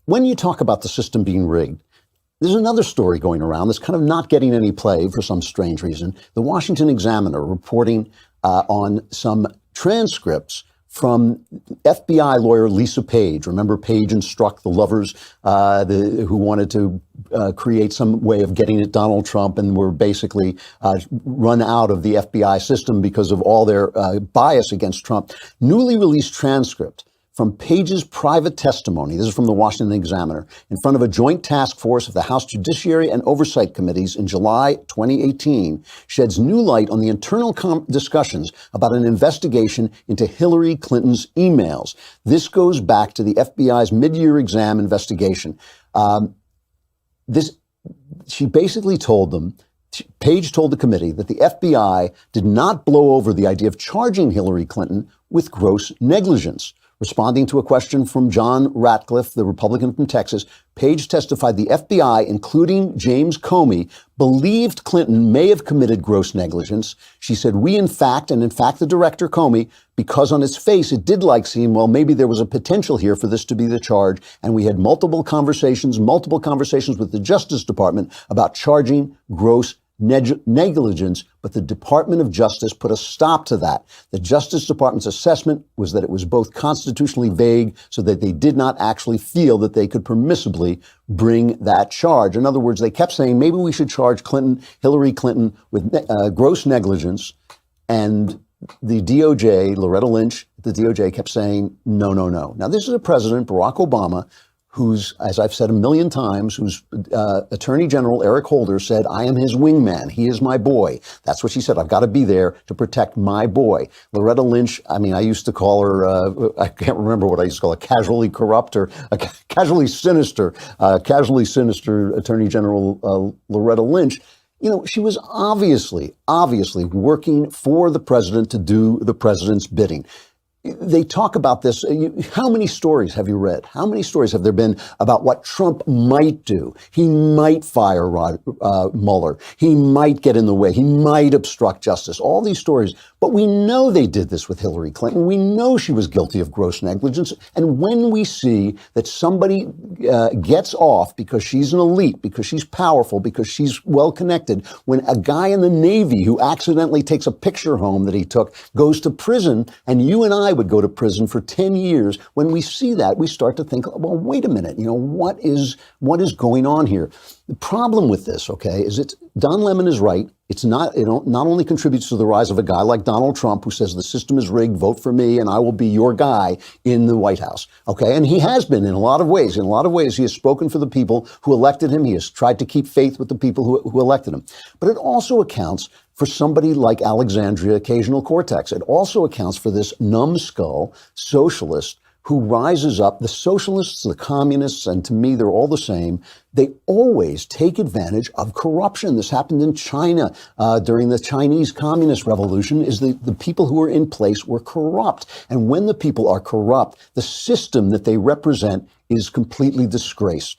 when you talk about the system being rigged, there's another story going around that's kind of not getting any play for some strange reason. The Washington Examiner reporting on some transcripts from FBI lawyer Lisa Page. Remember Page and Strzok, the lovers who wanted to create some way of getting at Donald Trump and were basically run out of the FBI system because of all their bias against Trump. Newly released transcript from Page's private testimony, this is from the Washington Examiner, in front of a joint task force of the House Judiciary and Oversight Committees in July 2018, sheds new light on the internal discussions about an investigation into Hillary Clinton's emails. This goes back to the FBI's mid-year exam investigation. She basically told them, Page told the committee that the FBI did not blow over the idea of charging Hillary Clinton with gross negligence. Responding to a question from John Ratcliffe, the Republican from Texas, Page testified the FBI, including James Comey, believed Clinton may have committed gross negligence. She said, in fact, the director, Comey, because on its face, it did seem, well, maybe there was a potential here for this to be the charge. And we had multiple conversations with the Justice Department about charging gross negligence, but the Department of Justice put a stop to that. The Justice Department's assessment was that it was both constitutionally vague, so that they did not actually feel that they could permissibly bring that charge. In other words, they kept saying, maybe we should charge Hillary Clinton with gross negligence. And the DOJ, Loretta Lynch, the DOJ kept saying, no, no, no. Now, this is a president, Barack Obama, who's, as I've said a million times, whose Attorney General Eric Holder said, I am his wingman. He is my boy. That's what she said. I've got to be there to protect my boy. Loretta Lynch, I used to call her, I can't remember what I used to call her, casually corrupt or casually sinister Attorney General Loretta Lynch. You know, she was obviously working for the president to do the president's bidding. They talk about this. How many stories have you read? How many stories have there been about what Trump might do? He might fire Mueller. He might get in the way. He might obstruct justice. All these stories. But we know they did this with Hillary Clinton. We know she was guilty of gross negligence. And when we see that somebody gets off because she's an elite, because she's powerful, because she's well connected, when a guy in the Navy who accidentally takes a picture home that he took goes to prison, and you and I would go to prison for 10 years, when we see that, we start to think, well, wait a minute, what is going on here? The problem with this, okay, is Don Lemon is right. It's not only contributes to the rise of a guy like Donald Trump, who says the system is rigged, vote for me, and I will be your guy in the White House. Okay. And he has been in a lot of ways. In a lot of ways, he has spoken for the people who elected him. He has tried to keep faith with the people who elected him. But it also accounts for somebody like Alexandria Occasional Cortex. It also accounts for this numbskull socialist who rises up. The socialists, the communists, and to me, they're all the same. They always take advantage of corruption. This happened in China during the Chinese Communist Revolution. The people who were in place were corrupt. And when the people are corrupt, the system that they represent is completely disgraced.